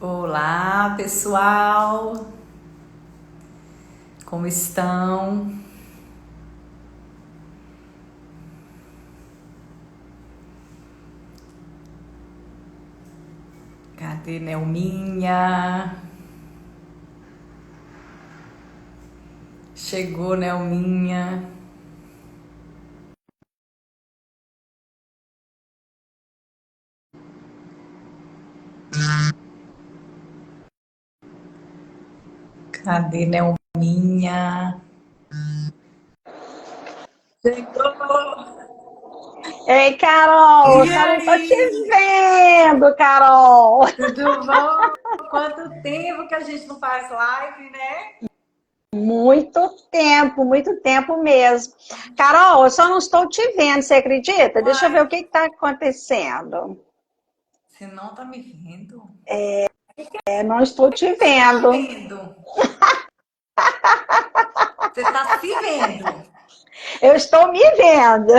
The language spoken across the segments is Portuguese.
Olá, pessoal! Como estão? Cadê Nelminha? Chegou Nelminha. Cadê Nelminha? Chegou! Ei, Carol, E só não tô te aí? vendo, Carol. Tudo bom? Quanto tempo que a gente não faz live, né? Muito tempo mesmo. Carol, eu só não estou te vendo, você acredita? Deixa eu ver o Uai, que está acontecendo. você não tá me vendo? Não estou te Você tá vendo. vendo? Você tá se vendo? Eu estou me vendo.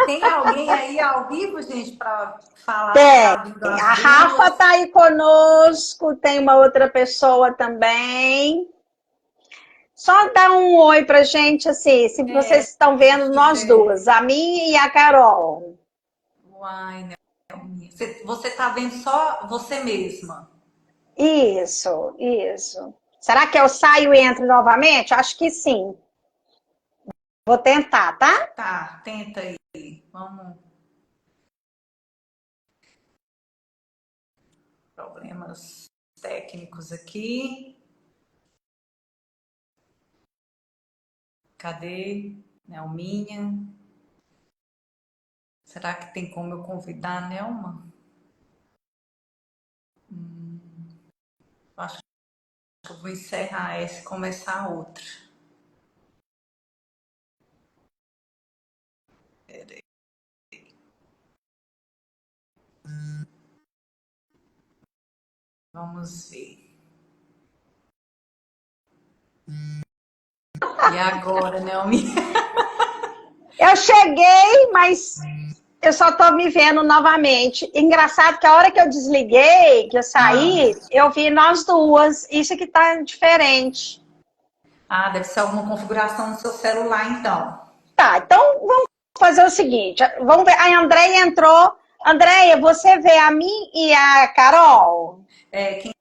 Tem alguém aí ao vivo, gente, para falar se Tem. tá vindo as A Rafa duas? está aí conosco, tem uma outra pessoa também. Só dá um oi pra gente, assim, se vocês estão Se vendo nós tiver. duas, a mim e a Carol. Uai, né? Você tá vendo só você mesma? Isso. Será que eu saio e entro novamente? Acho que sim. Vou tentar, tá? Tá, tenta aí. Vamos. Problemas técnicos aqui. Cadê? Nelminha. Será que tem como eu convidar a Nelma? Acho que eu vou encerrar essa e começar outra. Pera aí. Vamos ver. E agora, Nelminha? Eu cheguei, mas eu só tô me vendo novamente. Engraçado que a hora que eu desliguei, que eu Ah. saí, eu vi nós duas. Isso que tá diferente. Ah, deve ser alguma configuração no seu celular, então. Tá, então vamos fazer o seguinte. Vamos ver. A Andréia entrou. Andréia, você vê a mim e a Carol? É, quem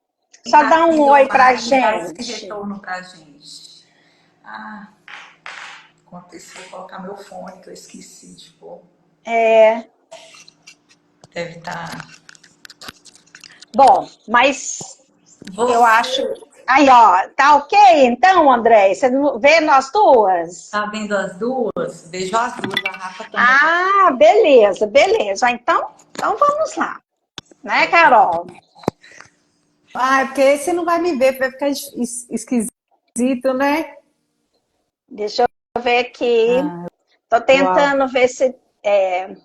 Só está dá um aqui oi pra online, dá esse gente. retorno pra gente. Ah, enquanto isso, vou colocar meu fone, que eu esqueci, tipo, É, deve estar. bom, mas eu acho. Você Aí, ó, tá ok então, André? Você não vê nós duas? tá vendo as duas? Vejo as duas, a Rafa também. Ah, beleza, beleza. Então vamos lá, né, Carol? Ah, é porque você não vai me ver, vai ficar esquisito, né? Deixa eu ver aqui. Ah, Tô uau. tentando ver se. É,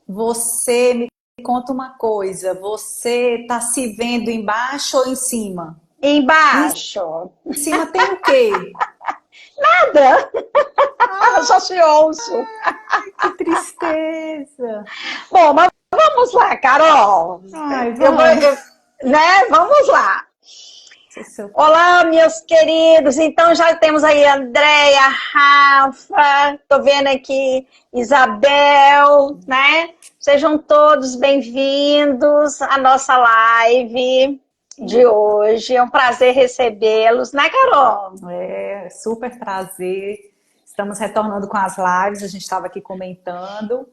Você me conta uma coisa, você tá se vendo embaixo ou em cima? Em embaixo. cima tem o quê? Nada, Ah, só se ouço. que tristeza. Bom, mas vamos lá, Carol. Ai, Eu vou, vamos. né? Vamos lá. Se seu- Olá, meus queridos. Então já temos aí a Andréia, Rafa, tô vendo aqui Isabel, né? Sejam todos bem-vindos à nossa live de hoje. É um prazer recebê-los, né, Carol? É, super prazer. Estamos retornando com as lives, a gente estava aqui comentando.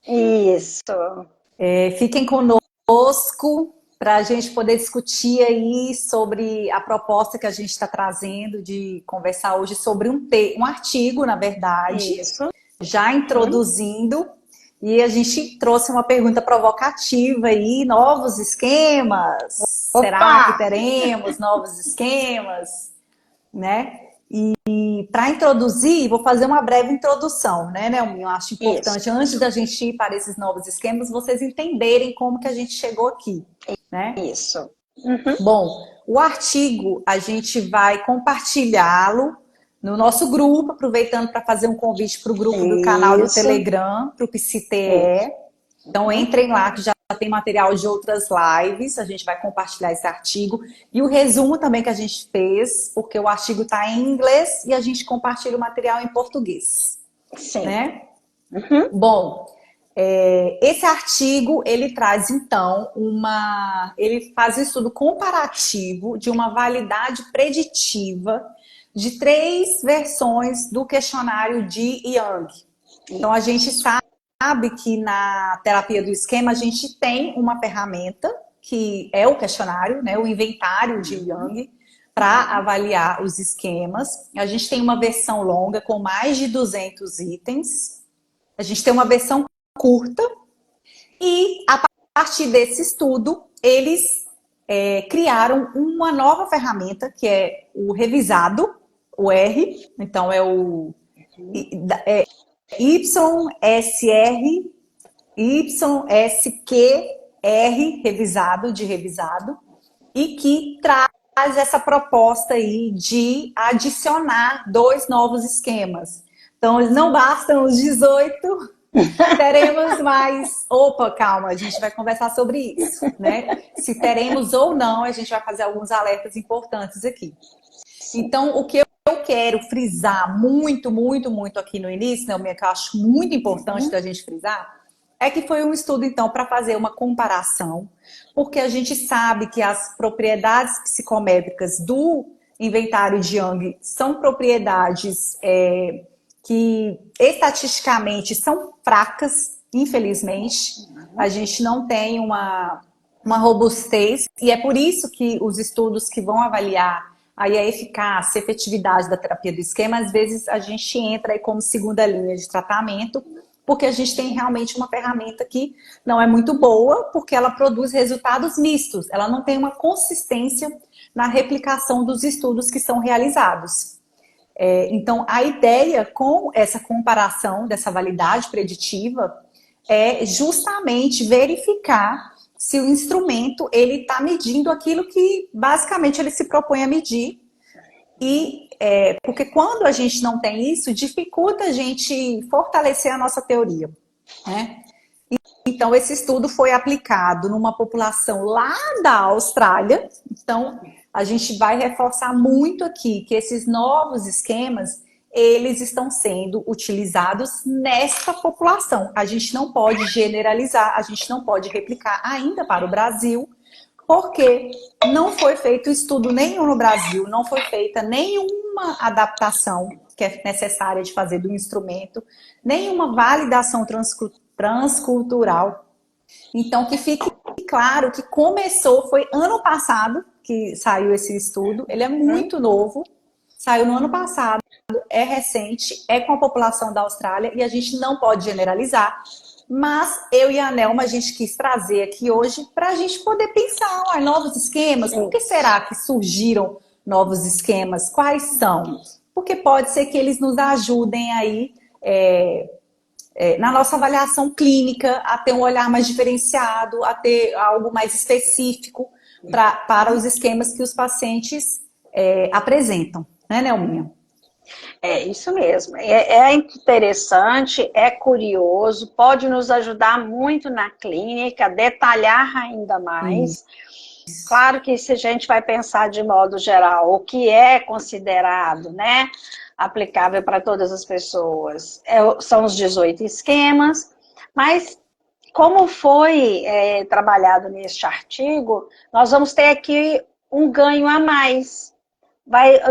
Isso. Fiquem conosco para a gente poder discutir aí sobre a proposta que a gente está trazendo de conversar hoje sobre um artigo, na verdade, Isso. já Hum. introduzindo, e a gente trouxe uma pergunta provocativa aí, novos esquemas? Opa! Será que teremos novos esquemas, né? E para introduzir, vou fazer uma breve introdução, né, Nelminha? Eu acho Isso. importante, antes da gente ir para esses novos esquemas, vocês entenderem como que a gente chegou aqui, né? Isso. Uhum. Bom, o artigo a gente vai compartilhá-lo no nosso grupo, aproveitando para fazer um convite para o grupo do canal do Isso. Telegram, para o Isso. PsiTE. Então entrem lá que já tem material de outras lives, a gente vai compartilhar esse artigo. E o resumo também que a gente fez, porque o artigo está em inglês e a gente compartilha o material em português. Sim. Né? Uhum. Bom, esse artigo, ele traz, então, ele faz um estudo comparativo de uma validade preditiva de 3 versões do questionário de Young. Então, a gente sabe que na terapia do esquema a gente tem uma ferramenta que é o questionário, né, o inventário de Young, para avaliar os esquemas. A gente tem uma versão longa com mais de 200 itens. A gente tem uma versão curta. E a partir desse estudo, eles criaram uma nova ferramenta, que é o revisado, o R. Então, é o YSR, revisado, de revisado, e que traz essa proposta aí de adicionar 2 novos esquemas. Então, não bastam os 18, teremos mais... Opa, calma, a gente vai conversar sobre isso, né? Se teremos ou não, a gente vai fazer alguns alertas importantes aqui. Então, o que eu quero frisar muito, muito, muito aqui no início, né, que eu acho muito importante da gente frisar, é que foi um estudo, então, para fazer uma comparação, porque a gente sabe que as propriedades psicométricas do inventário de Young são propriedades que estatisticamente são fracas, infelizmente. A gente não tem uma robustez, e é por isso que os estudos que vão avaliar aí a eficácia, a efetividade da terapia do esquema, às vezes a gente entra aí como segunda linha de tratamento, porque a gente tem realmente uma ferramenta que não é muito boa, porque ela produz resultados mistos, ela não tem uma consistência na replicação dos estudos que são realizados. Então, a ideia com essa comparação dessa validade preditiva é justamente verificar se o instrumento ele está medindo aquilo que basicamente ele se propõe a medir. E porque quando a gente não tem isso, dificulta a gente fortalecer a nossa teoria, né? Então, esse estudo foi aplicado numa população lá da Austrália. Então, a gente vai reforçar muito aqui que esses novos esquemas, eles estão sendo utilizados nesta população. A gente não pode generalizar, a gente não pode replicar ainda para o Brasil, porque não foi feito estudo nenhum no Brasil, não foi feita nenhuma adaptação que é necessária de fazer do instrumento, nenhuma validação transcultural. Então, que fique claro que foi ano passado que saiu esse estudo, ele é muito novo, saiu no ano passado, é recente, é com a população da Austrália e a gente não pode generalizar, mas eu e a Nelma, a gente quis trazer aqui hoje para a gente poder pensar, novos esquemas, por que será que surgiram novos esquemas? Quais são? Porque pode ser que eles nos ajudem aí na nossa avaliação clínica, a ter um olhar mais diferenciado, a ter algo mais específico para os esquemas que os pacientes apresentam, né, Nelminha? É isso mesmo, é interessante, é curioso, pode nos ajudar muito na clínica, a detalhar ainda mais. Claro que se a gente vai pensar de modo geral, o que é considerado, né, aplicável para todas as pessoas, são os 18 esquemas, mas como foi trabalhado neste artigo, nós vamos ter aqui um ganho a mais.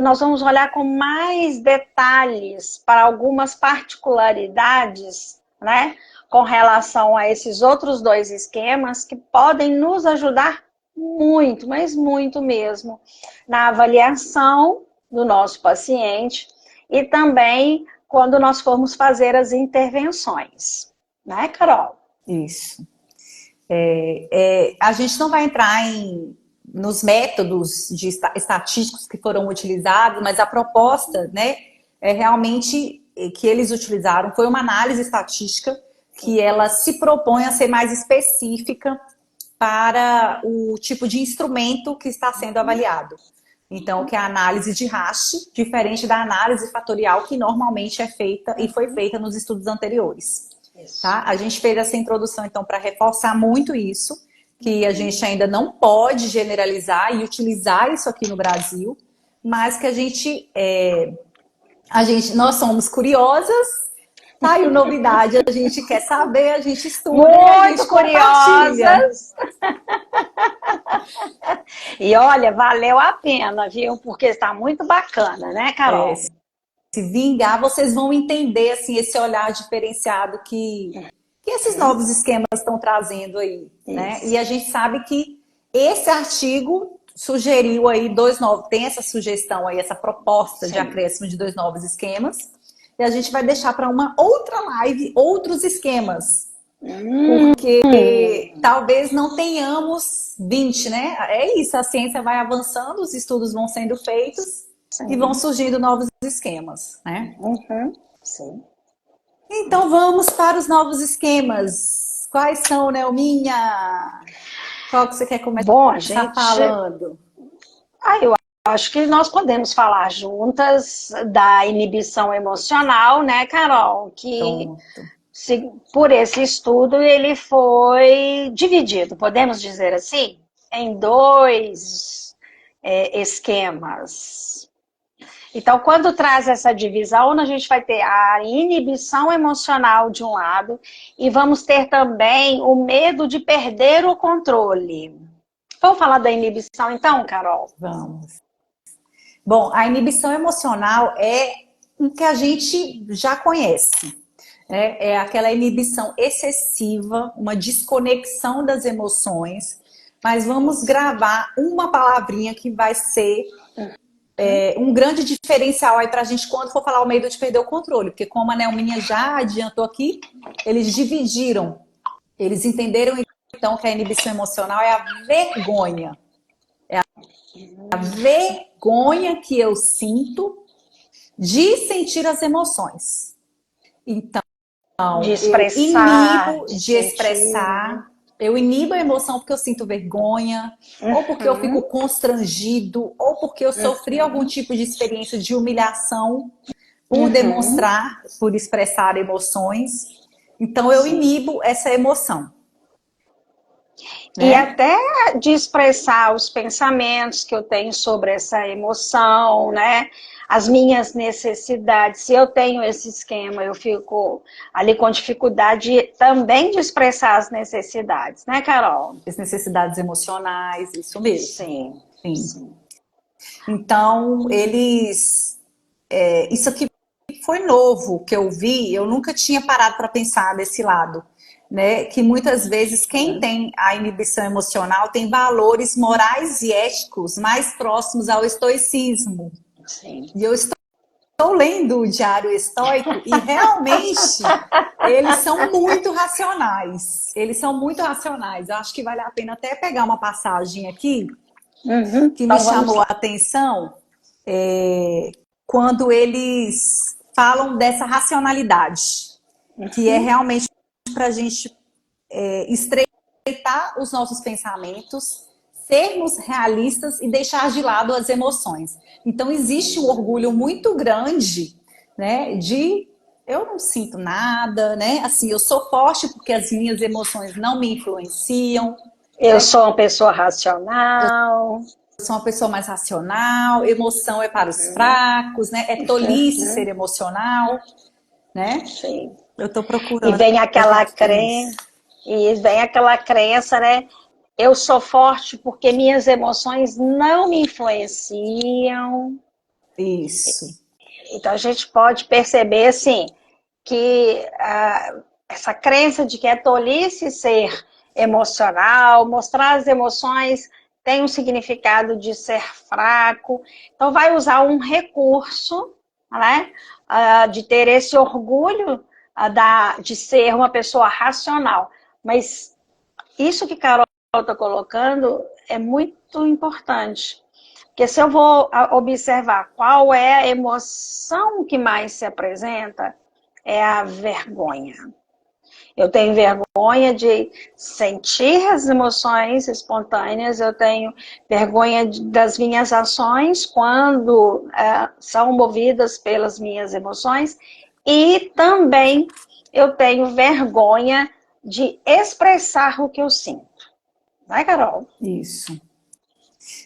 Nós vamos olhar com mais detalhes para algumas particularidades, né, com relação a esses outros 2 esquemas que podem nos ajudar muito, mas muito mesmo, na avaliação do nosso paciente e também quando nós formos fazer as intervenções. Né, Carol? Isso. A gente não vai entrar nos métodos estatísticos que foram utilizados, mas a proposta, né, realmente que eles utilizaram foi uma análise estatística que ela se propõe a ser mais específica para o tipo de instrumento que está sendo avaliado. Então, que é a análise de hash, diferente da análise fatorial que normalmente é feita e foi feita nos estudos anteriores. Isso. tá? A gente fez essa introdução, então, para reforçar muito isso, que a gente ainda não pode generalizar e utilizar isso aqui no Brasil, mas que nós somos curiosas, tá? E novidade, a gente quer saber, a gente estuda e a Muito gente compartilha. curiosas. E olha, valeu a pena, viu? Porque está muito bacana, né, É, Carol? se vingar, vocês vão entender assim, esse olhar diferenciado que esses novos esquemas estão trazendo aí, né? Isso. E a gente sabe que esse artigo sugeriu aí tem essa sugestão aí, essa proposta de Sim. acréscimo de 2 novos esquemas, e a gente vai deixar para uma outra live outros esquemas, porque talvez não tenhamos 20, né? É isso, a ciência vai avançando, os estudos vão sendo feitos e vão Sim. surgindo novos esquemas, né? Uhum. Sim. Então vamos para os novos esquemas. Quais são, Nelminha? Qual que você quer Bom, a começar gente. falando? Eu acho que nós podemos falar juntas da inibição emocional, né, Carol? Que Pronto. por esse estudo ele foi dividido, podemos dizer assim, em dois esquemas. Então, quando traz essa divisão, a gente vai ter a inibição emocional de um lado e vamos ter também o medo de perder o controle. Vamos falar da inibição então, Carol? Vamos. Bom, a inibição emocional é o que a gente já conhece. É aquela inibição excessiva, uma desconexão das emoções. Mas vamos gravar uma palavrinha que vai ser um grande diferencial aí para a gente quando for falar o medo de perder o controle. Porque como a Nelminha já adiantou aqui, eles dividiram. Eles entenderam então que a inibição emocional é a vergonha. É a vergonha que eu sinto de sentir as emoções. Então, De eu expressar, inibo de de sentir. expressar, eu inibo a emoção porque eu sinto vergonha, ou porque eu fico constrangido, ou porque eu sofri algum tipo de experiência de humilhação por demonstrar, por expressar emoções. Então, eu Sim. inibo essa emoção, E né? até de expressar os pensamentos que eu tenho sobre essa emoção, né? As minhas necessidades. Se eu tenho esse esquema, eu fico ali com dificuldade também de expressar as necessidades, né, Carol? As necessidades emocionais, isso mesmo. Sim, Sim. sim. Então, isso aqui foi novo que eu vi, eu nunca tinha parado para pensar desse lado, né? Que muitas vezes quem tem a inibição emocional tem valores morais e éticos mais próximos ao estoicismo. Sim. E eu estou lendo o Diário Estoico e realmente eles são muito racionais. Eles são muito racionais. Eu acho que vale a pena até pegar uma passagem aqui que me Então vamos chamou a lá. atenção, quando eles falam dessa racionalidade, que é realmente para a gente estreitar os nossos pensamentos, sermos realistas e deixar de lado as emoções. Então existe um orgulho muito grande, né, de eu não sinto nada, né? Assim, eu sou forte porque as minhas emoções não me influenciam, Eu né? sou uma pessoa racional. Eu sou uma pessoa mais racional, emoção é para os fracos, né? É tolice ser emocional, né? Sim. Eu estou E procurando vem onde é aquela que tem isso. crença, e vem aquela crença, né? Eu sou forte porque minhas emoções não me influenciam. Isso. Então a gente pode perceber assim que essa crença de que é tolice ser emocional, mostrar as emoções tem um significado de ser fraco. Então vai usar um recurso, né, de ter esse orgulho de ser uma pessoa racional. Mas isso que Carol está colocando é muito importante. Porque se eu vou observar qual é a emoção que mais se apresenta, é a vergonha. Eu tenho vergonha de sentir as emoções espontâneas, eu tenho vergonha das minhas ações quando são movidas pelas minhas emoções, e também eu tenho vergonha de expressar o que eu sinto. Vai, Carol? Isso.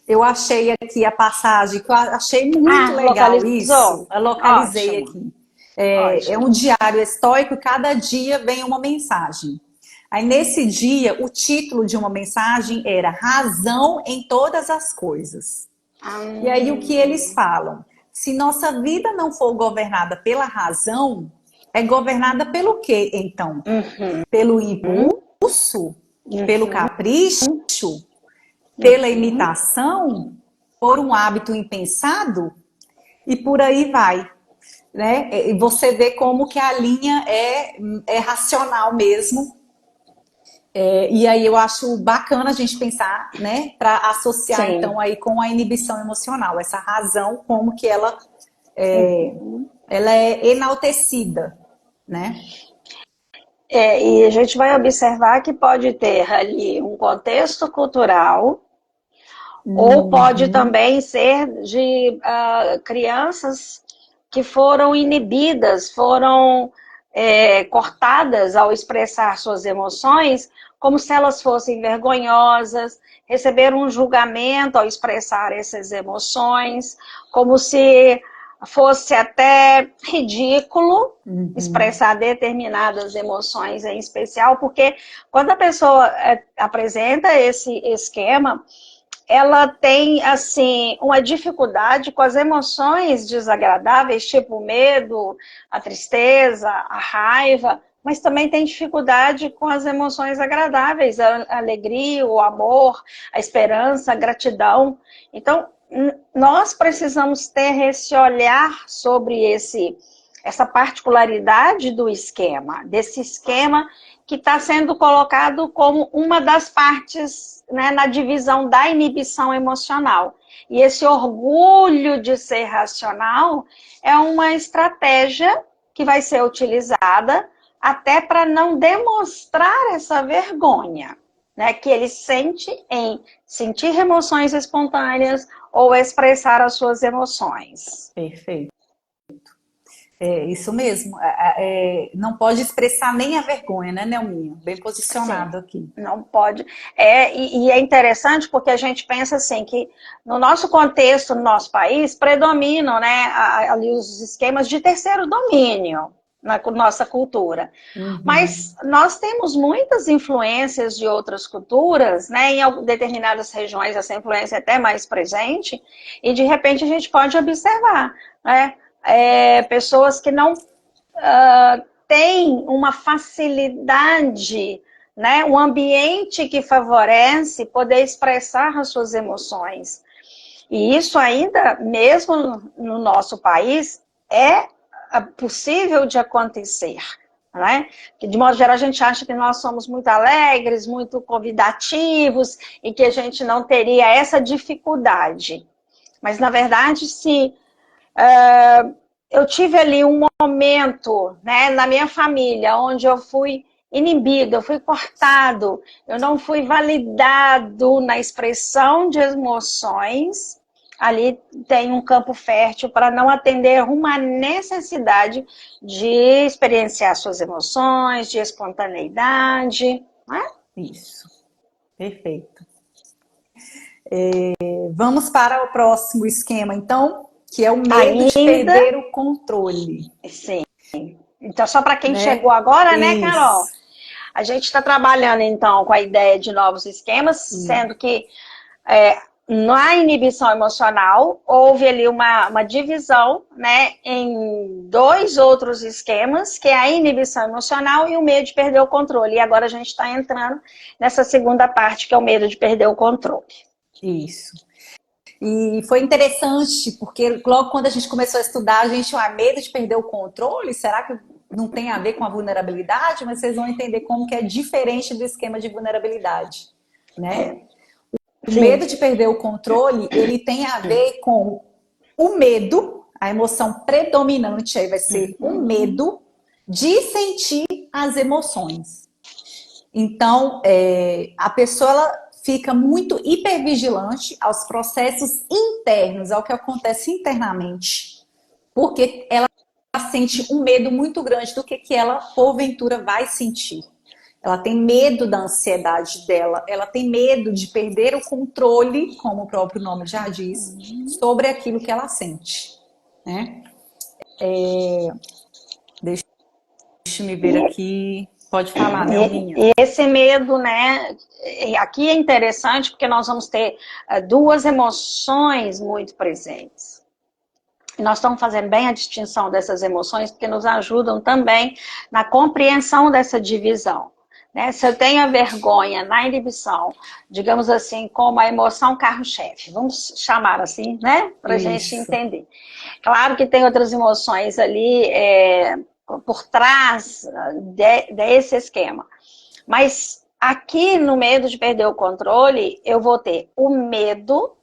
Eu achei aqui a passagem, que eu achei muito legal localizou? isso. Eu localizei Ótimo. aqui. É um diário estoico e cada dia vem uma mensagem. Aí nesse dia, o título de uma mensagem era Razão em Todas as Coisas. E aí o que eles falam? Se nossa vida não for governada pela razão, é governada pelo quê, então? Pelo impulso? Pelo capricho? Pela imitação? Por um hábito impensado? E por aí vai. Né? E você vê como que a linha é racional mesmo. E aí eu acho bacana a gente pensar, né, para associar Sim. então aí com a inibição emocional, essa razão, como que ela é enaltecida, né? E a gente vai observar que pode ter ali um contexto cultural, ou pode também ser de crianças que foram inibidas, foram cortadas ao expressar suas emoções, como se elas fossem vergonhosas, receberam um julgamento ao expressar essas emoções, como se fosse até ridículo expressar determinadas emoções em especial, porque quando a pessoa apresenta esse esquema, ela tem, assim, uma dificuldade com as emoções desagradáveis, tipo o medo, a tristeza, a raiva, mas também tem dificuldade com as emoções agradáveis, a alegria, o amor, a esperança, a gratidão. Então, nós precisamos ter esse olhar sobre essa particularidade do esquema, desse esquema que está sendo colocado como uma das partes, né, na divisão da inibição emocional. E esse orgulho de ser racional é uma estratégia que vai ser utilizada até para não demonstrar essa vergonha, né, que ele sente em sentir emoções espontâneas ou expressar as suas emoções. Perfeito. É isso mesmo. Não pode expressar nem a vergonha, né, Nelminha? Bem posicionado. Sim, aqui. Não pode. E é interessante porque a gente pensa assim, que no nosso contexto, no nosso país, predominam, né, ali os esquemas de terceiro domínio na nossa cultura. Mas nós temos muitas influências de outras culturas, né, em determinadas regiões essa influência é até mais presente, e de repente a gente pode observar, né, pessoas que não têm uma facilidade, né, um ambiente que favorece poder expressar as suas emoções. E isso ainda, mesmo no nosso país, é possível de acontecer. Né? Que, de modo geral, a gente acha que nós somos muito alegres, muito convidativos e que a gente não teria essa dificuldade. Mas, na verdade, se eu tive ali um momento, né, na minha família onde eu fui inibido, eu fui cortado, eu não fui validado na expressão de emoções, ali tem um campo fértil para não atender uma necessidade de experienciar suas emoções, de espontaneidade. Né? Isso, perfeito. Vamos para o próximo esquema, então, que é o medo de perder o controle. Sim. Então, só para quem chegou agora, né, Carol? A gente está trabalhando, então, com a ideia de novos esquemas, sendo que na inibição emocional houve ali uma divisão, né, em dois outros esquemas, que é a inibição emocional e o medo de perder o controle. E agora a gente está entrando nessa segunda parte, que é o medo de perder o controle. Isso. E foi interessante, porque logo quando a gente começou a estudar, a gente, medo de perder o controle, será que não tem a ver com a vulnerabilidade? Mas vocês vão entender como que é diferente do esquema de vulnerabilidade, né? O medo de perder o controle, ele tem a ver com o medo, a emoção predominante aí vai ser o medo de sentir as emoções. Então, a pessoa, ela fica muito hipervigilante aos processos internos, ao que acontece internamente, porque ela sente um medo muito grande do que ela, porventura, vai sentir. Ela tem medo da ansiedade dela, ela tem medo de perder o controle, como o próprio nome já diz, sobre aquilo que ela sente, né? Deixa-me ver aqui. Pode falar, Nelminha. E esse medo, né? Aqui é interessante porque nós vamos ter duas emoções muito presentes. E nós estamos fazendo bem a distinção dessas emoções porque nos ajudam também na compreensão dessa divisão. Né? Se eu tenho a vergonha na inibição, digamos assim, como a emoção carro-chefe, vamos chamar assim, né? Para a gente entender. Claro que tem outras emoções ali por trás desse esquema. Mas aqui no medo de perder o controle, eu vou ter o medo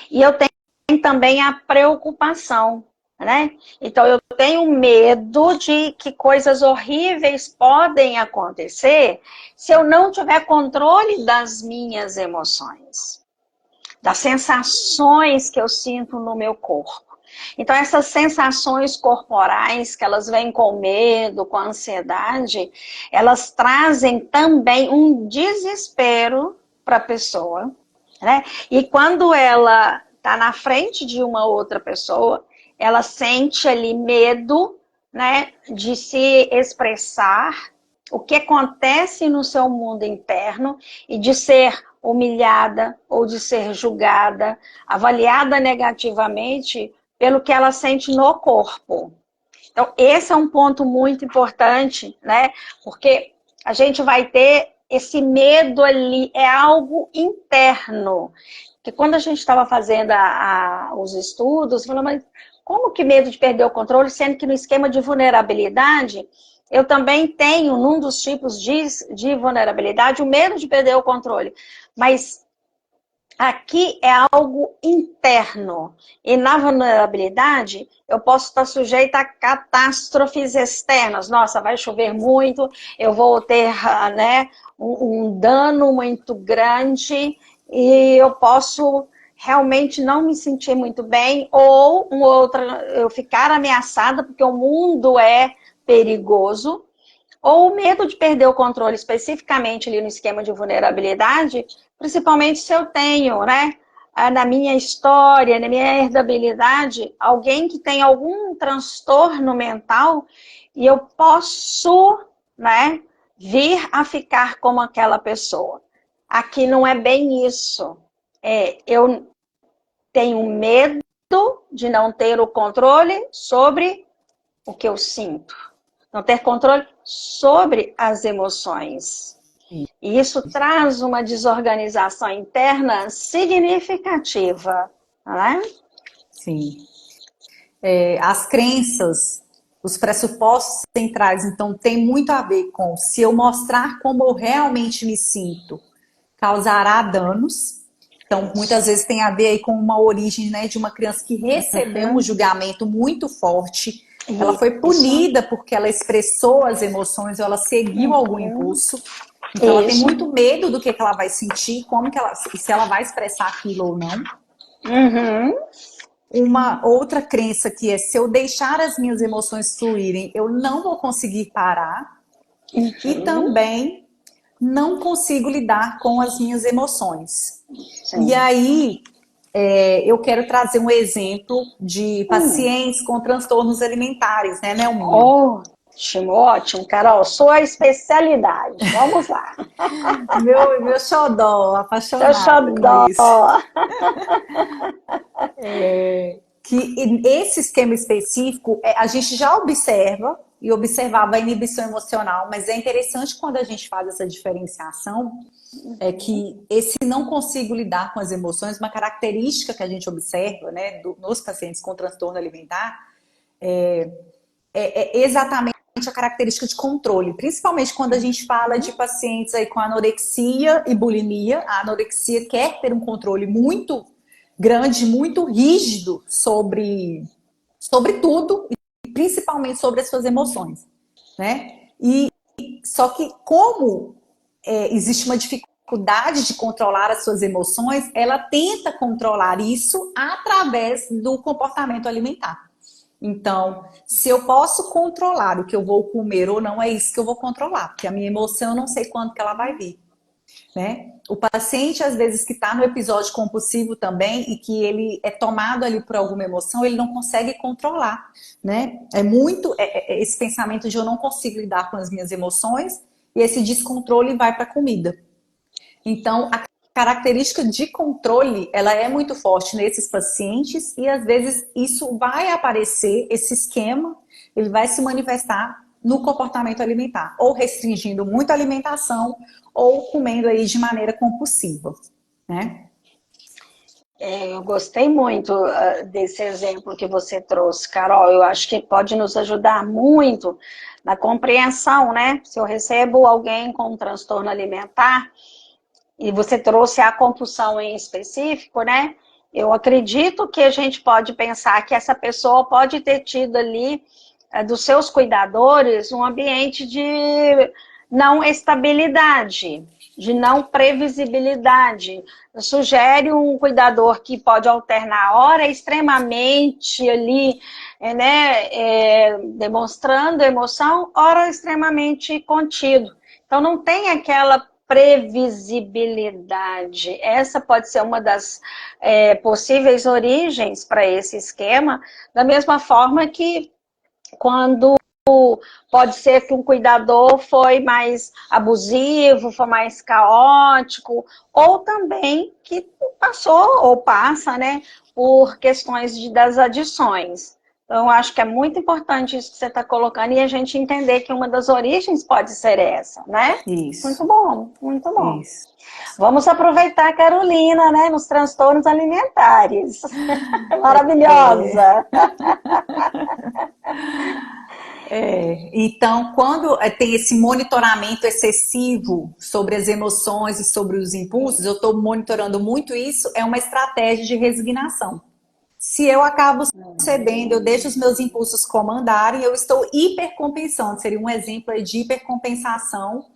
e eu tenho também a preocupação, né? Então eu tenho medo de que coisas horríveis podem acontecer se eu não tiver controle das minhas emoções, das sensações que eu sinto no meu corpo. Então, essas sensações corporais, que elas vêm com medo, com ansiedade, elas trazem também um desespero para a pessoa, né? E quando ela está na frente de uma outra pessoa, ela sente ali medo, né, de se expressar o que acontece no seu mundo interno e de ser humilhada ou de ser julgada, avaliada negativamente pelo que ela sente no corpo. Então, esse é um ponto muito importante, né? Porque a gente vai ter esse medo ali, é algo interno. Porque quando a gente estava fazendo os estudos, falou, mas como que medo de perder o controle, sendo que no esquema de vulnerabilidade, eu também tenho, num dos tipos de vulnerabilidade, o medo de perder o controle. Mas aqui é algo interno. E na vulnerabilidade, eu posso estar sujeita a catástrofes externas. Nossa, vai chover muito, eu vou ter, né, um dano muito grande e eu posso realmente não me sentir muito bem ou eu ficar ameaçada porque o mundo é perigoso. Ou o medo de perder o controle, especificamente ali no esquema de vulnerabilidade, principalmente se eu tenho, né, na minha história, na minha herdabilidade, alguém que tem algum transtorno mental e eu posso, né, vir a ficar como aquela pessoa. Aqui não é bem isso. Eu tenho medo de não ter o controle sobre o que eu sinto. Não ter controle sobre as emoções. E isso traz uma desorganização interna significativa, não é? Sim. As crenças, os pressupostos centrais, então, tem muito a ver com se eu mostrar como eu realmente me sinto, causará danos. Então, muitas vezes tem a ver aí com uma origem, né, de uma criança que recebeu um julgamento muito forte. Ela foi punida porque ela expressou as emoções, ou ela seguiu algum impulso. Então, ela tem muito medo do que ela vai sentir, como que se ela vai expressar aquilo ou não. Uma outra crença que é, se eu deixar as minhas emoções fluírem, eu não vou conseguir parar. E também não consigo lidar com as minhas emoções. Sim. E aí, eu quero trazer um exemplo de pacientes com transtornos alimentares, né, Nelminha? Ótimo, ótimo, Carol, sua especialidade. Vamos lá. meu xodó, apaixonada xodó. Com isso. Que esse esquema específico, a gente já observa e observava a inibição emocional, mas é interessante quando a gente faz essa diferenciação, é que esse não consigo lidar com as emoções, uma característica que a gente observa, né, nos pacientes com transtorno alimentar, é exatamente a característica de controle, principalmente quando a gente fala de pacientes aí com anorexia e bulimia. A anorexia quer ter um controle muito grande, muito rígido sobre tudo, e principalmente sobre as suas emoções, né? E só que como existe uma dificuldade de controlar as suas emoções, ela tenta controlar isso através do comportamento alimentar. Então, se eu posso controlar o que eu vou comer ou não, é isso que eu vou controlar, porque a minha emoção eu não sei quando que ela vai vir, né? O paciente, às vezes, que está no episódio compulsivo também e que ele é tomado ali por alguma emoção, ele não consegue controlar, né? É muito esse pensamento de eu não consigo lidar com as minhas emoções e esse descontrole vai para a comida. Então, a característica de controle, ela é muito forte nesses pacientes e às vezes isso vai aparecer, esse esquema, ele vai se manifestar no comportamento alimentar, ou restringindo muito a alimentação, ou comendo aí de maneira compulsiva, né? Eu gostei muito desse exemplo que você trouxe, Carol. Eu acho que pode nos ajudar muito na compreensão, né? Se eu recebo alguém com um transtorno alimentar, e você trouxe a compulsão em específico, né? Eu acredito que a gente pode pensar que essa pessoa pode ter tido ali, dos seus cuidadores, um ambiente de não estabilidade, de não previsibilidade. Sugere um cuidador que pode alternar hora extremamente ali, né, demonstrando emoção, hora extremamente contido. Então não tem aquela previsibilidade. Essa pode ser uma das possíveis origens para esse esquema, da mesma forma que quando pode ser que um cuidador foi mais abusivo, foi mais caótico, ou também que passou ou passa, né, por questões das adições. Então, eu acho que é muito importante isso que você está colocando e a gente entender que uma das origens pode ser essa, né? Isso, Muito bom, muito bom. isso. Vamos aproveitar a Carolina, né, nos transtornos alimentares. Maravilhosa. Então, quando tem esse monitoramento excessivo sobre as emoções e sobre os impulsos, eu estou monitorando muito isso, é uma estratégia de resignação. Se eu acabo cedendo, eu deixo os meus impulsos comandarem, eu estou hipercompensando. Seria um exemplo aí de hipercompensação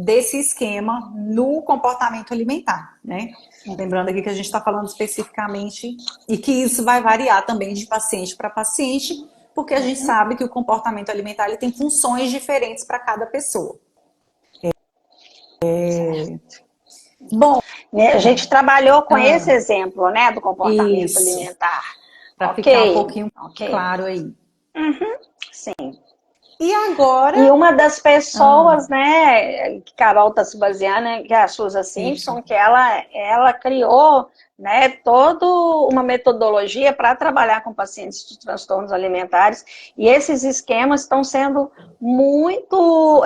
desse esquema no comportamento alimentar, né? Lembrando aqui que a gente está falando especificamente e que isso vai variar também de paciente para paciente, porque a gente sabe que o comportamento alimentar ele tem funções diferentes para cada pessoa. Bom, A gente trabalhou com esse exemplo, né, do comportamento isso, alimentar. para ficar um pouquinho claro aí. Sim. E agora... E uma das pessoas, né, que Carol está se baseando, que é a Susan Simpson, que ela criou, né, toda uma metodologia para trabalhar com pacientes de transtornos alimentares, e esses esquemas estão sendo muito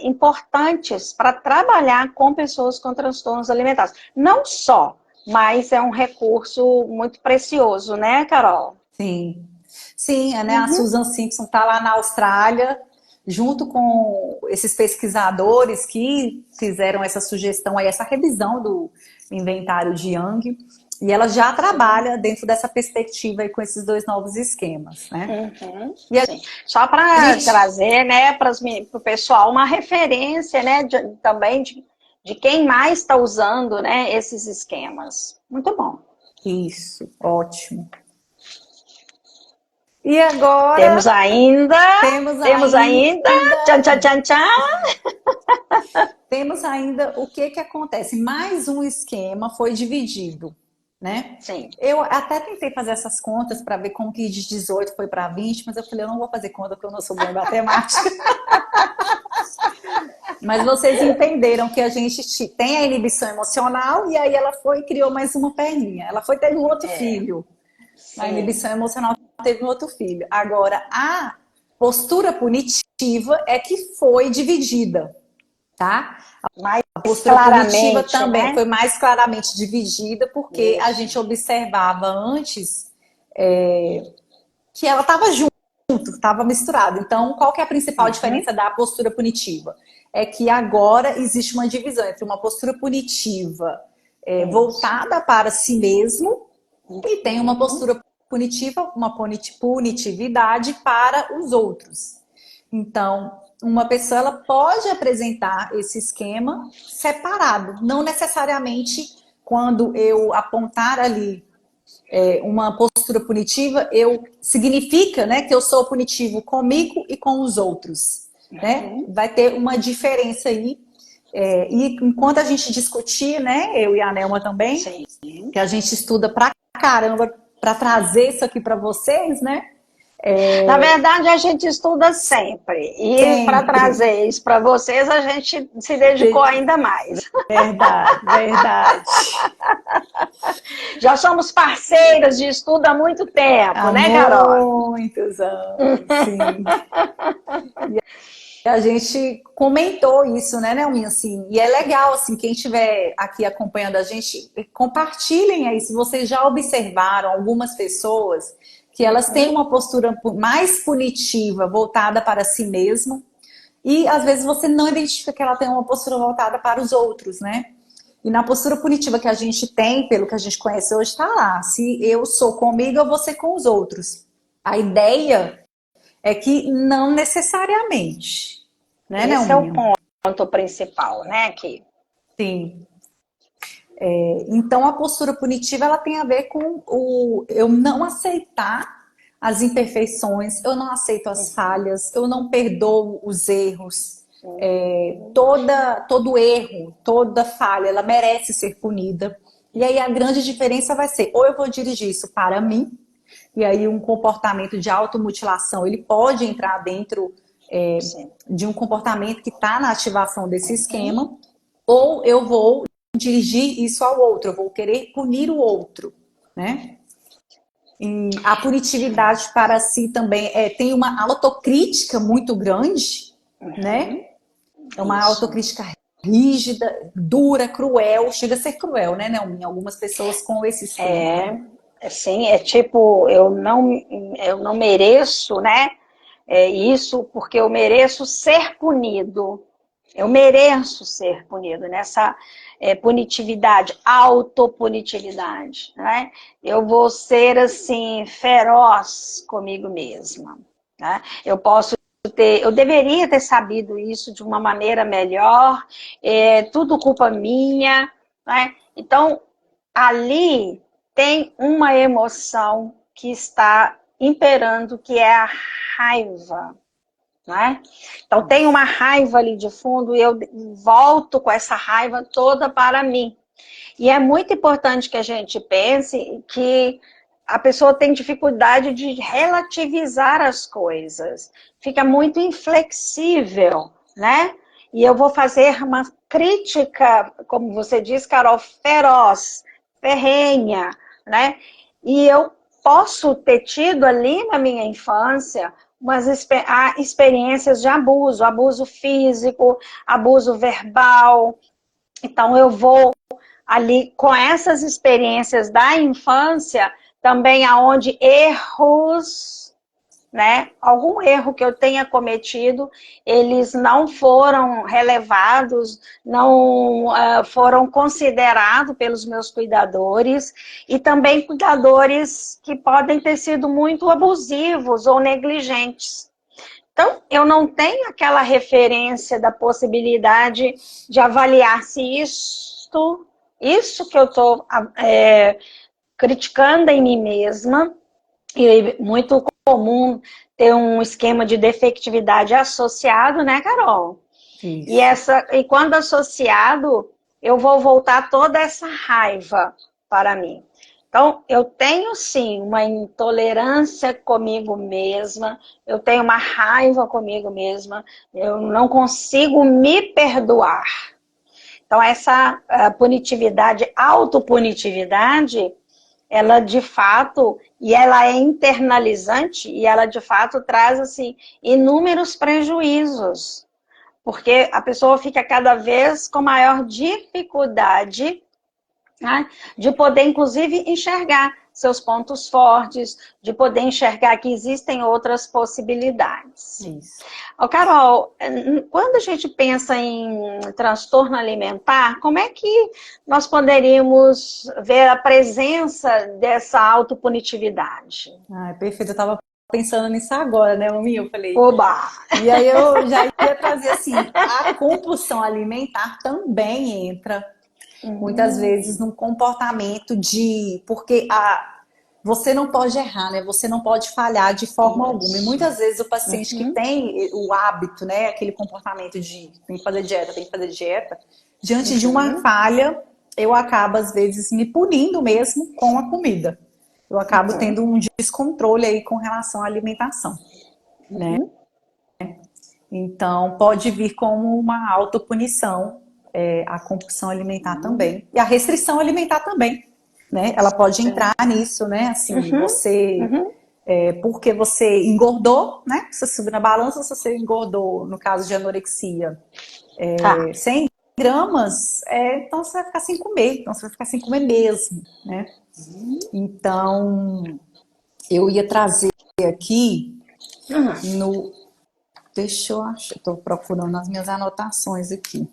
importantes para trabalhar com pessoas com transtornos alimentares. Não só, mas é um recurso muito precioso, né, Carol? Sim. Sim, né? A Susan Simpson está lá na Austrália, junto com esses pesquisadores que fizeram essa sugestão, aí, essa revisão do inventário de Young, e ela já trabalha dentro dessa perspectiva aí, com esses dois novos esquemas, né? Sim. Só para trazer, né, para o pessoal uma referência, né, também de quem mais está usando, né, esses esquemas. Muito bom. Isso, ótimo. E agora... Temos ainda... Tchan, tchan, tchan, tchan. Temos ainda o que acontece. Mais um esquema foi dividido, né? Sim. Eu até tentei fazer essas contas para ver como que de 18 foi para 20, mas eu falei, eu não vou fazer conta porque eu não sou boa em matemática. Mas vocês entenderam que a gente tem a inibição emocional e aí ela foi e criou mais uma perninha. Ela foi ter um outro filho. Sim. A inibição emocional teve um outro filho. Agora, a postura punitiva é que foi dividida, tá? A postura punitiva também, né? Foi mais claramente dividida porque a gente observava antes que ela estava junto, estava misturado. Então, qual que é a principal diferença da postura punitiva? É que agora existe uma divisão entre uma postura punitiva voltada para si mesmo e tem uma postura punitiva, uma punitividade para os outros. Então, uma pessoa ela pode apresentar esse esquema separado, não necessariamente quando eu apontar ali uma postura punitiva, significa, né, que eu sou punitivo comigo e com os outros, né? Vai ter uma diferença aí. E enquanto a gente discutir, né, eu e a Nelma também, Sim. que a gente estuda pra caramba para trazer isso aqui para vocês, né? Na verdade, a gente estuda sempre. E para trazer isso para vocês, a gente se dedicou ainda mais. Verdade, verdade. Já somos parceiras de estudo há muito tempo, né, Carol? Muitos anos, sim. E a gente comentou isso, né, Nelminha? Assim, e é legal, assim, quem estiver aqui acompanhando a gente, compartilhem aí se vocês já observaram algumas pessoas que elas têm uma postura mais punitiva, voltada para si mesmo, e às vezes você não identifica que ela tem uma postura voltada para os outros, né? E na postura punitiva que a gente tem, pelo que a gente conhece hoje, está lá. Se eu sou comigo, eu vou ser com os outros. A ideia é que não necessariamente, né, Esse é o Nelminha? ponto principal, né, aqui. Sim. Então, a postura punitiva, ela tem a ver com eu não aceitar as imperfeições, eu não aceito as falhas, eu não perdoo os erros. Todo erro, toda falha, ela merece ser punida. E aí a grande diferença vai ser, ou eu vou dirigir isso para mim, e aí um comportamento de automutilação, ele pode entrar dentro de um comportamento que está na ativação desse esquema, ou eu vou dirigir isso ao outro, eu vou querer punir o outro, né? E a punitividade para si também tem uma autocrítica muito grande, né? É uma autocrítica rígida, dura, cruel, chega a ser cruel, né, Nelminha? Algumas pessoas com esse esquema. Sim, é tipo, eu não mereço, né? Isso porque eu mereço ser punido. Eu mereço ser punido nessa punitividade, autopunitividade, né? Eu vou ser, assim, feroz comigo mesma, né? Eu deveria ter sabido isso de uma maneira melhor, tudo culpa minha, né? Então, ali tem uma emoção que está imperando, que é a raiva. Né? Então tem uma raiva ali de fundo e eu volto com essa raiva toda para mim. E é muito importante que a gente pense que a pessoa tem dificuldade de relativizar as coisas. Fica muito inflexível, né? E eu vou fazer uma crítica, como você diz, Carol, feroz, ferrenha, né? E eu posso ter tido ali na minha infância experiências de abuso físico, abuso verbal. Então eu vou ali com essas experiências da infância, também aonde erros, né? Algum erro que eu tenha cometido, eles não foram relevados, não foram considerados pelos meus cuidadores, e também cuidadores que podem ter sido muito abusivos ou negligentes. Então, eu não tenho aquela referência da possibilidade de avaliar se isso que eu estou criticando em mim mesma, e muito comum ter um esquema de defectividade associado, né, Carol? Isso. E quando associado, eu vou voltar toda essa raiva para mim. Então, eu tenho sim uma intolerância comigo mesma, eu tenho uma raiva comigo mesma, eu não consigo me perdoar. Então, essa punitividade, autopunitividade, ela de fato, e ela é internalizante, e ela de fato traz assim, inúmeros prejuízos, porque a pessoa fica cada vez com maior dificuldade, né, de poder inclusive enxergar seus pontos fortes, de poder enxergar que existem outras possibilidades. Isso. Carol, quando a gente pensa em transtorno alimentar, como é que nós poderíamos ver a presença dessa autopunitividade? Perfeito, eu estava pensando nisso agora, né, Mami? Eu falei. Oba! E aí eu já ia trazer assim, a compulsão alimentar também entra muitas vezes num comportamento porque você não pode errar, né? Você não pode falhar de forma alguma. E Isso. muitas vezes o paciente que tem o hábito, né? Aquele comportamento de tem que fazer dieta, tem que fazer dieta, diante de uma falha, eu acabo, às vezes, me punindo mesmo com a comida. Eu acabo tendo um descontrole aí com relação à alimentação, né? Então, pode vir como uma autopunição, a compulsão alimentar também. E a restrição alimentar também, né? Ela pode entrar nisso, né? Assim, você... porque você engordou, né? Você subiu na balança, se você engordou, no caso de anorexia, 100 gramas, então você vai ficar sem comer. Então, você vai ficar sem comer mesmo, né? Então, eu ia trazer aqui no... Deixa eu achar, estou procurando nas minhas anotações aqui.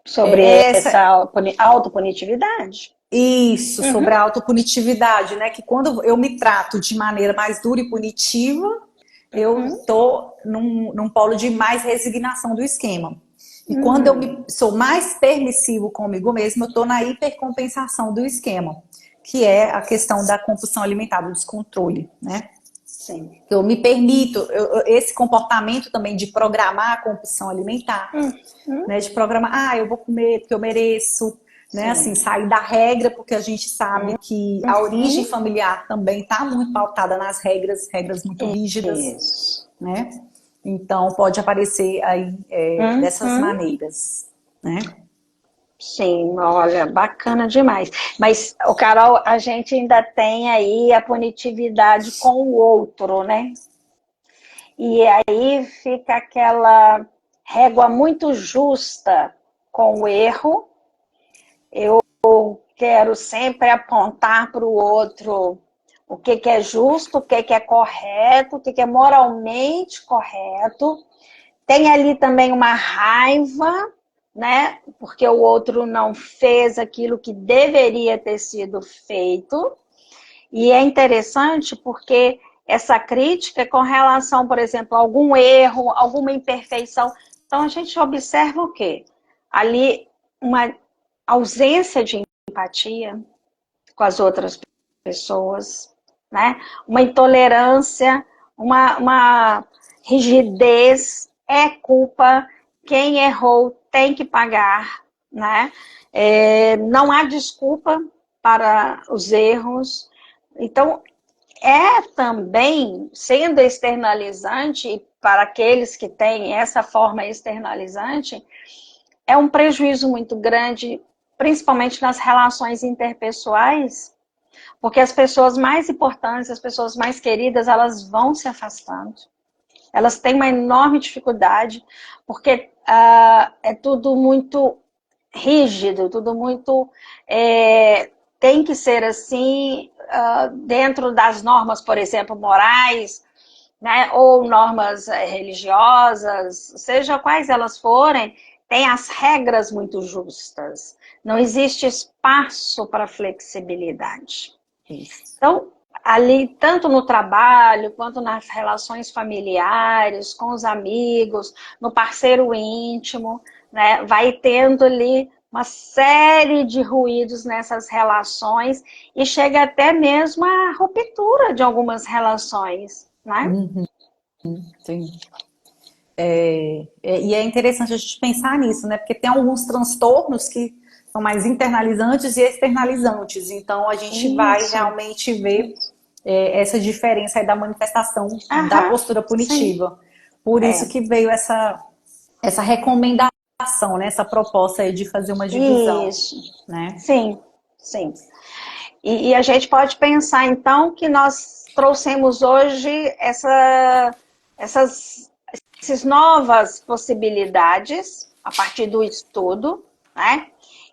Sobre essa autopunitividade? Isso, sobre a autopunitividade, né? Que quando eu me trato de maneira mais dura e punitiva, eu estou num polo de mais resignação do esquema. E quando eu sou mais permissivo comigo mesmo, eu estou na hipercompensação do esquema, que é a questão da compulsão alimentar, do descontrole, né? Sim. Eu me permito esse comportamento também de programar a compulsão alimentar, né? De programar, eu vou comer porque eu mereço, né? Assim, sair da regra, porque a gente sabe que a origem familiar também está muito pautada nas regras muito rígidas, né? Então pode aparecer aí dessas maneiras, né? Sim, olha, bacana demais. Mas, Carol, a gente ainda tem aí a punitividade com o outro, né? E aí fica aquela régua muito justa com o erro. Eu quero sempre apontar para o outro o que é justo, o que é correto, o que é moralmente correto. Tem ali também uma raiva, né? Porque o outro não fez aquilo que deveria ter sido feito. E é interessante porque essa crítica é com relação, por exemplo, a algum erro, alguma imperfeição. Então a gente observa o quê? Ali uma ausência de empatia com as outras pessoas, né? Uma intolerância, uma rigidez, é culpa, quem errou tem que pagar, né? Não há desculpa para os erros. Então, também, sendo externalizante, para aqueles que têm essa forma externalizante, é um prejuízo muito grande, principalmente nas relações interpessoais, porque as pessoas mais importantes, as pessoas mais queridas, elas vão se afastando. Elas têm uma enorme dificuldade, porque é tudo muito rígido, tudo muito... tem que ser assim, dentro das normas, por exemplo, morais, né, ou normas religiosas, seja quais elas forem, tem as regras muito justas. Não existe espaço para flexibilidade. Então, ali, tanto no trabalho, quanto nas relações familiares, com os amigos, no parceiro íntimo, né, vai tendo ali uma série de ruídos nessas relações e chega até mesmo à ruptura de algumas relações, né? Sim. E é interessante a gente pensar nisso, né? Porque tem alguns transtornos que são mais internalizantes e externalizantes. Então, a gente vai realmente ver essa diferença aí da manifestação da postura punitiva. Por isso que veio essa recomendação, né? Essa proposta aí de fazer uma divisão. Isso. Né? Sim, sim. E a gente pode pensar, então, que nós trouxemos hoje essas novas possibilidades a partir do estudo, né?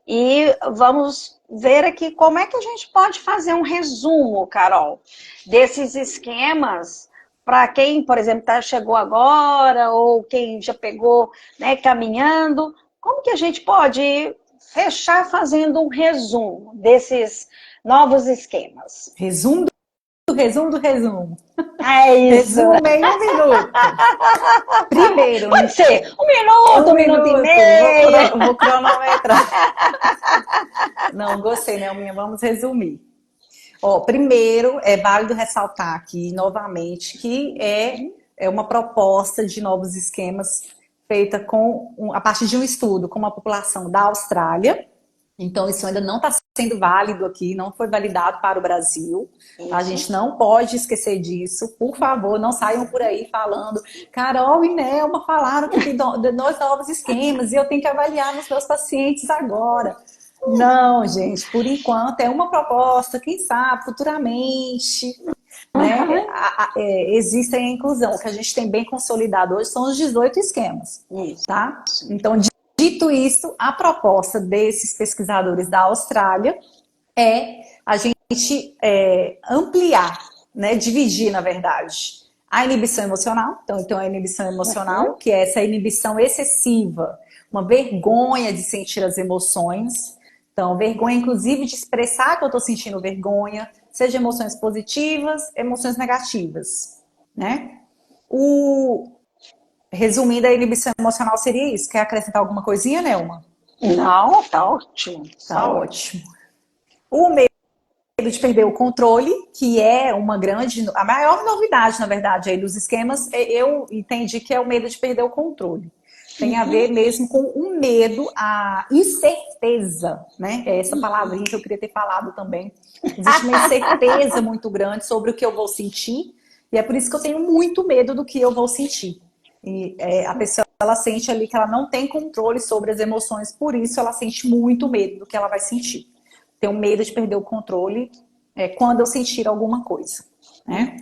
E vamos ver aqui como é que a gente pode fazer um resumo, Carol, desses esquemas para quem, por exemplo, chegou agora ou quem já pegou, né, caminhando. Como que a gente pode fechar fazendo um resumo desses novos esquemas? Resumo do resumo do resumo. É isso. Resume em 1 minuto. Primeiro, Pode ser 1 minuto, 1 minuto e meio. Vou cronometrar. Não, gostei, né, Alminha? Vamos resumir. Ó, primeiro, é válido ressaltar aqui, novamente, que é uma proposta de novos esquemas feita a partir de um estudo com uma população da Austrália. Então, isso ainda não está sendo válido aqui, não foi validado para o Brasil. A gente não pode esquecer disso. Por favor, não saiam por aí falando Carol e Nelma falaram que tem dois novos esquemas e eu tenho que avaliar nos meus pacientes agora. Não, gente, por enquanto é uma proposta, quem sabe, futuramente, né? Existe a inclusão. O que a gente tem bem consolidado hoje são os 18 esquemas, tá? Então, dito isso, a proposta desses pesquisadores da Austrália é a gente ampliar, né? Dividir, na verdade, a inibição emocional. Então, a inibição emocional, que é essa inibição excessiva, uma vergonha de sentir as emoções. Então, vergonha, inclusive, de expressar que eu estou sentindo vergonha, seja emoções positivas, emoções negativas, né? Resumindo, a inibição emocional seria isso. Quer acrescentar alguma coisinha, Nelma? Não, tá ótimo. Tá ótimo. O medo de perder o controle, que é a maior novidade, na verdade, aí dos esquemas, eu entendi que é o medo de perder o controle. Tem a ver mesmo com um medo, a incerteza, né? É essa palavrinha que eu queria ter falado também. Existe uma incerteza muito grande sobre o que eu vou sentir, e é por isso que eu tenho muito medo do que eu vou sentir. E a pessoa, ela sente ali que ela não tem controle sobre as emoções, por isso ela sente muito medo do que ela vai sentir. Tenho medo de perder o controle quando eu sentir alguma coisa, né?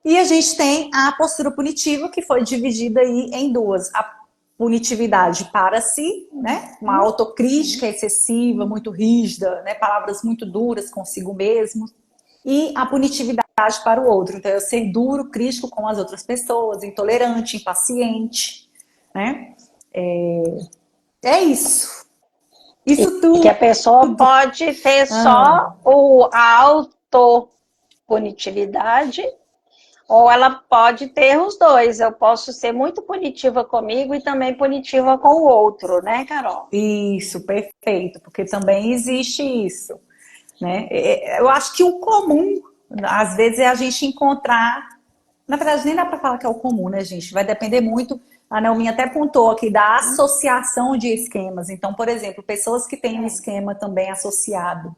E a gente tem a postura punitiva, que foi dividida aí em duas. A punitividade para si, né? Uma autocrítica excessiva, muito rígida, né? Palavras muito duras consigo mesmo. E a punitividade para o outro. Então, eu ser duro, crítico com as outras pessoas, intolerante, impaciente, né? É isso. Isso tudo. Que a pessoa pode ter só a autopunitividade, ou ela pode ter os dois. Eu posso ser muito punitiva comigo e também punitiva com o outro, né, Carol? Isso, perfeito, porque também existe isso, né? Eu acho que o comum, às vezes, é a gente encontrar... Na verdade, nem dá para falar que é o comum, né, gente? Vai depender muito... A Nelminha até apontou aqui da associação de esquemas. Então, por exemplo, pessoas que têm um esquema também associado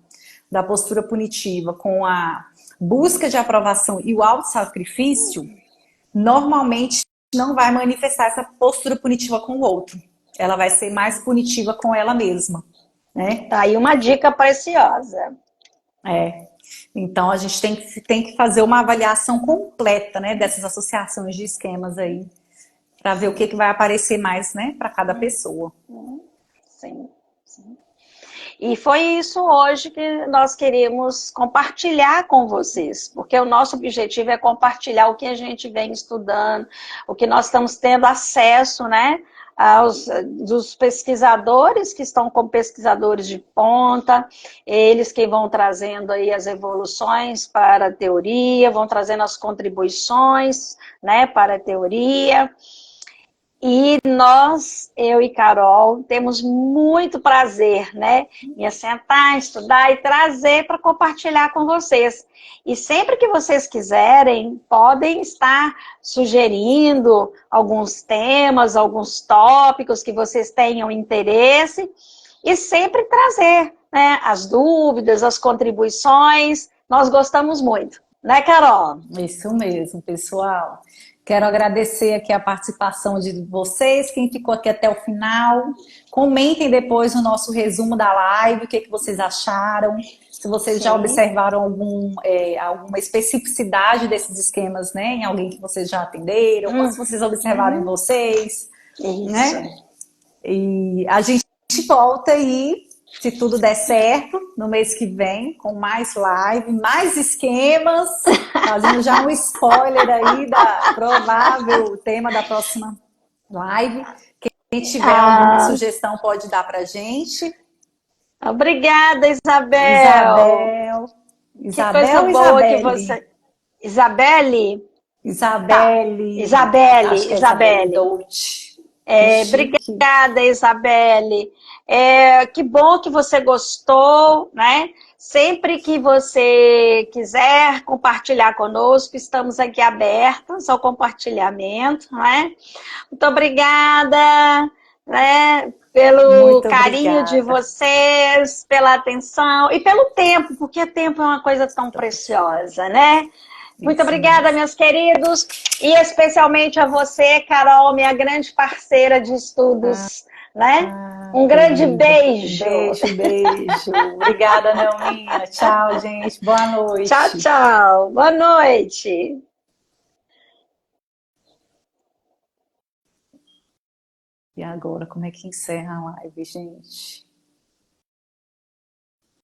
da postura punitiva com a busca de aprovação e o autossacrifício, normalmente não vai manifestar essa postura punitiva com o outro. Ela vai ser mais punitiva com ela mesma, né? Tá aí uma dica preciosa. Então, a gente tem que fazer uma avaliação completa, né, dessas associações de esquemas aí, para ver o que vai aparecer mais, né, para cada pessoa. Sim. E foi isso hoje que nós queremos compartilhar com vocês, porque o nosso objetivo é compartilhar o que a gente vem estudando, o que nós estamos tendo acesso, né, dos pesquisadores que estão como pesquisadores de ponta, eles que vão trazendo aí as evoluções para a teoria, vão trazendo as contribuições, né, para a teoria. E nós, eu e Carol, temos muito prazer, né, em sentar, estudar e trazer para compartilhar com vocês. E sempre que vocês quiserem, podem estar sugerindo alguns temas, alguns tópicos que vocês tenham interesse e sempre trazer, né, as dúvidas, as contribuições. Nós gostamos muito, né, Carol? Isso mesmo, pessoal. Quero agradecer aqui a participação de vocês, quem ficou aqui até o final. Comentem depois no nosso resumo da live, o que vocês acharam. Se vocês já observaram alguma especificidade desses esquemas, né, em alguém que vocês já atenderam, ou se vocês observaram em vocês. Isso. Né? E a gente volta aí, se tudo der certo, no mês que vem, com mais live, mais esquemas, fazendo já um spoiler aí da provável tema da próxima live. Quem tiver alguma sugestão pode dar pra gente. Obrigada, Isabel. Isabel Que coisa boa que Isabelle? você... Isabelle? Tá. Acho que é Isabelle Isabelle. Dolce. Que chique. Obrigada, Isabelle. Que bom que você gostou, né? Sempre que você quiser compartilhar conosco, estamos aqui abertos ao compartilhamento, né? Muito obrigada, né? Pelo Muito carinho de obrigada. vocês, pela atenção e pelo tempo, porque tempo é uma coisa tão preciosa, né? Muito Isso obrigada, mesmo. meus queridos, e especialmente a você, Carol, minha grande parceira de estudos, né? Um grande Querida. beijo. Beijo, beijo. Obrigada, Nelminha. Tchau, gente. Boa Tchau, noite. tchau. Boa noite. E agora, como é que encerra a live, gente?